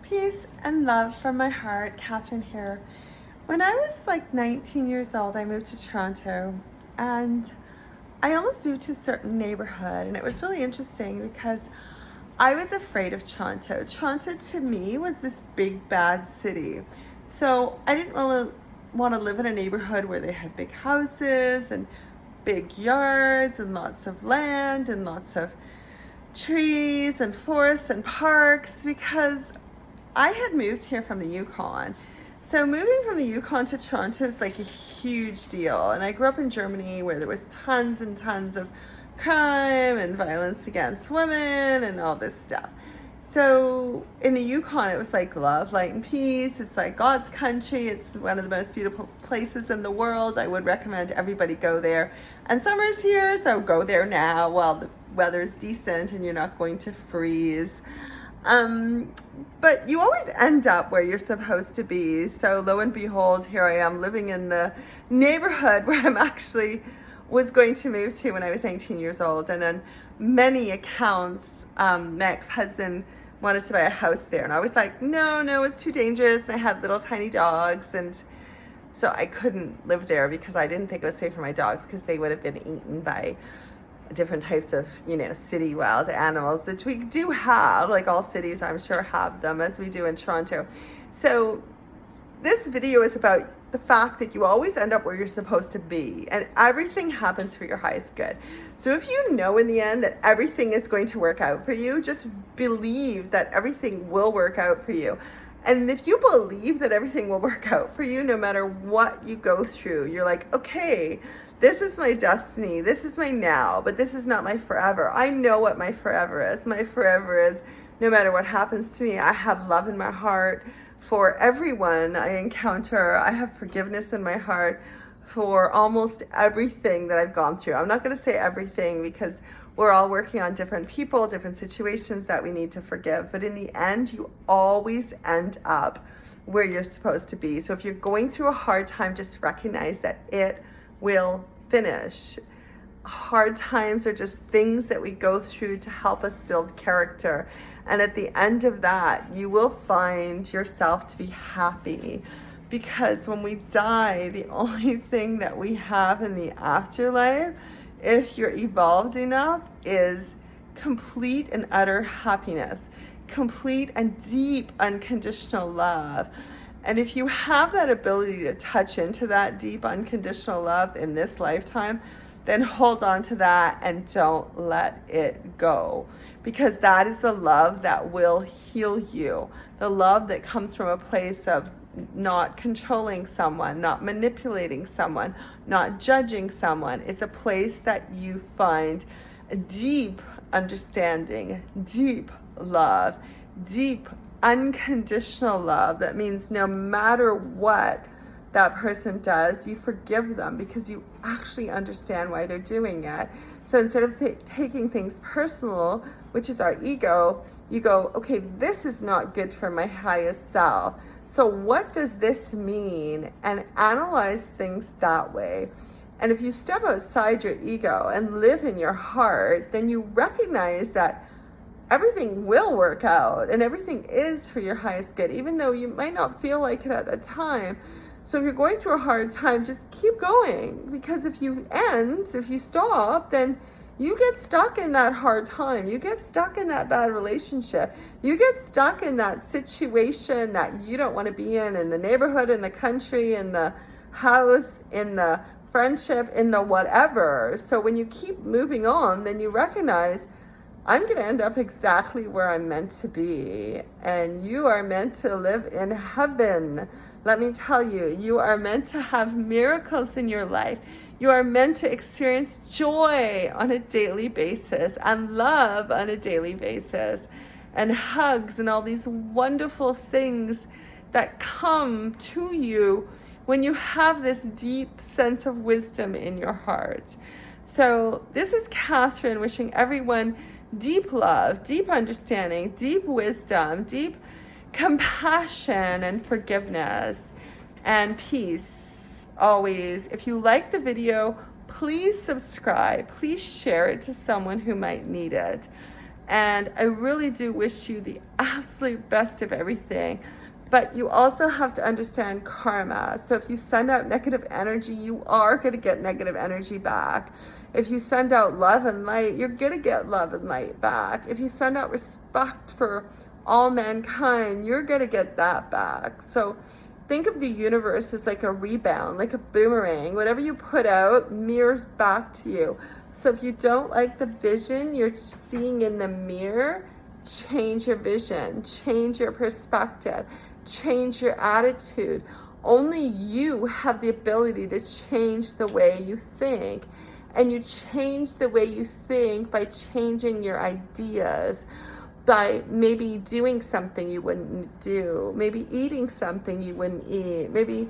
Peace and love from my heart, Catherine here. When I was like 19 years old, I moved to Toronto and I almost moved to a certain neighborhood. And it was really interesting because I was afraid of Toronto. Toronto to me was this big, bad city. So I didn't really want to live in a neighborhood where they had big houses and big yards and lots of land and lots of trees and forests and parks because I had moved here from the Yukon. So moving from the Yukon to Toronto is like a huge deal. And I grew up in Germany where there was tons and tons of crime and violence against women and all this stuff. So in the Yukon, it was like love, light, and peace. It's like God's country. It's one of the most beautiful places in the world. I would recommend everybody go there. And summer's here, so go there now while the weather's decent and you're not going to freeze. But you always end up where you're supposed to be. So lo and behold, here I am living in the neighborhood where I'm actually was going to move to when I was 19 years old. And on many accounts, my ex-husband wanted to buy a house there. And I was like, no, it's too dangerous. And I had little tiny dogs. And so I couldn't live there because I didn't think it was safe for my dogs because they would have been eaten by different types of, city wild animals, which we do have, like all cities I'm sure have them, as we do in Toronto. So this video is about the fact that you always end up where you're supposed to be and everything happens for your highest good. So if you know in the end that everything is going to work out for you, just believe that everything will work out for you. And if you believe that everything will work out for you, no matter what you go through, you're like, okay, this is my destiny, this is my now, but this is not my forever. I know what my forever is. My forever is no matter what happens to me, I have love in my heart for everyone I encounter. I have forgiveness in my heart for almost everything that I've gone through. I'm not going to say everything because we're all working on different people, different situations that we need to forgive. But in the end, you always end up where you're supposed to be. So if you're going through a hard time, just recognize that it will finish. Hard times are just things that we go through to help us build character. And at the end of that, you will find yourself to be happy. Because when we die, the only thing that we have in the afterlife, if you're evolved enough, is complete and utter happiness, complete and deep unconditional love. And if you have that ability to touch into that deep unconditional love in this lifetime, then hold on to that and don't let it go. Because that is the love that will heal you. The love that comes from a place of not controlling someone, not manipulating someone, not judging someone. It's a place that you find a deep understanding, deep love, deep unconditional love. That means no matter what that person does, you forgive them because you actually understand why they're doing it. So instead of taking things personal, which is our ego, you go, okay, this is not good for my highest self. So what does this mean? And analyze things that way. And if you step outside your ego and live in your heart, then you recognize that everything will work out and everything is for your highest good, even though you might not feel like it at the time. So if you're going through a hard time, just keep going, because if you stop, then you get stuck in that hard time. You get stuck in that bad relationship. You get stuck in that situation that you don't want to be in the neighborhood, in the country, in the house, in the friendship, in the whatever. So when you keep moving on, then you recognize, I'm going to end up exactly where I'm meant to be. And you are meant to live in heaven. Let me tell you, you are meant to have miracles in your life. You are meant to experience joy on a daily basis and love on a daily basis and hugs and all these wonderful things that come to you when you have this deep sense of wisdom in your heart. So this is Catherine wishing everyone deep love, deep understanding, deep wisdom, deep compassion and forgiveness and peace always. If you like the video, please subscribe. Please share it to someone who might need it. And I really do wish you the absolute best of everything. But you also have to understand karma. So if you send out negative energy, you are going to get negative energy back. If you send out love and light, you're going to get love and light back. If you send out respect for all mankind, you're going to get that back. So think of the universe as like a rebound, like a boomerang. Whatever you put out mirrors back to you. So if you don't like the vision you're seeing in the mirror, change your vision, change your perspective, change your attitude. Only you have the ability to change the way you think. And you change the way you think by changing your ideas, by maybe doing something you wouldn't do, maybe eating something you wouldn't eat, maybe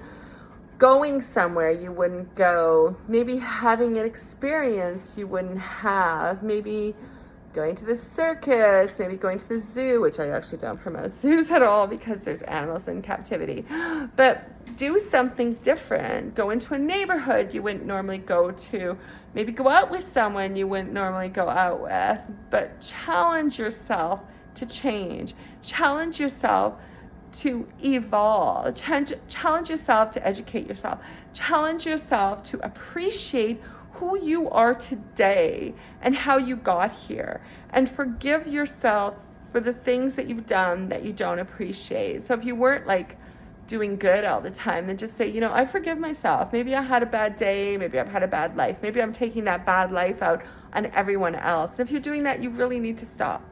going somewhere you wouldn't go, maybe having an experience you wouldn't have, maybe going to the circus, maybe going to the zoo, which I actually don't promote zoos at all because there's animals in captivity. But do something different. Go into a neighborhood you wouldn't normally go to. Maybe go out with someone you wouldn't normally go out with. But challenge yourself to change. Challenge yourself to evolve. Challenge yourself to educate yourself. Challenge yourself to appreciate who you are today and how you got here, and forgive yourself for the things that you've done that you don't appreciate. So if you weren't like doing good all the time, then just say, I forgive myself. Maybe I had a bad day, maybe I've had a bad life, maybe I'm taking that bad life out on everyone else. And if you're doing that, you really need to stop.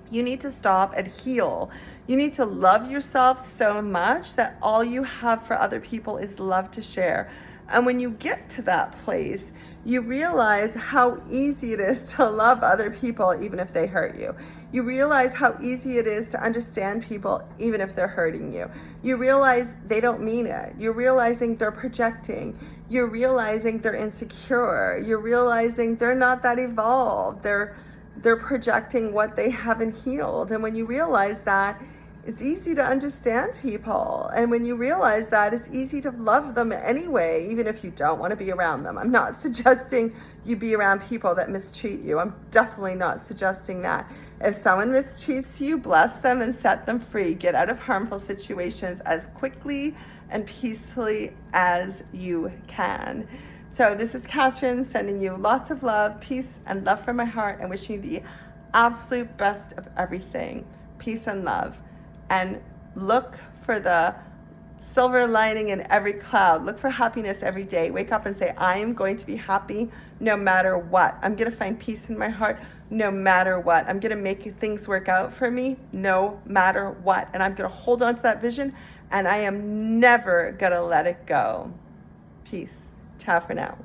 You need to stop and heal. You need to love yourself so much that all you have for other people is love to share. And when you get to that place, you realize how easy it is to love other people even if they hurt you. You realize how easy it is to understand people even if they're hurting you. You realize they don't mean it. You're realizing they're projecting. You're realizing they're insecure. You're realizing they're not that evolved. They're projecting what they haven't healed. And when you realize that, it's easy to understand people. And when you realize that, it's easy to love them anyway, even if you don't want to be around them. I'm not suggesting you be around people that mistreat you. I'm definitely not suggesting that. If someone mistreats you, bless them and set them free. Get out of harmful situations as quickly and peacefully as you can. So this is Catherine sending you lots of love, peace, and love from my heart, and wishing you the absolute best of everything. Peace and love. And look for the silver lining in every cloud. Look for happiness every day. Wake up and say, I am going to be happy no matter what. I'm going to find peace in my heart no matter what. I'm going to make things work out for me no matter what. And I'm going to hold on to that vision, and I am never going to let it go. Peace. Ciao for now.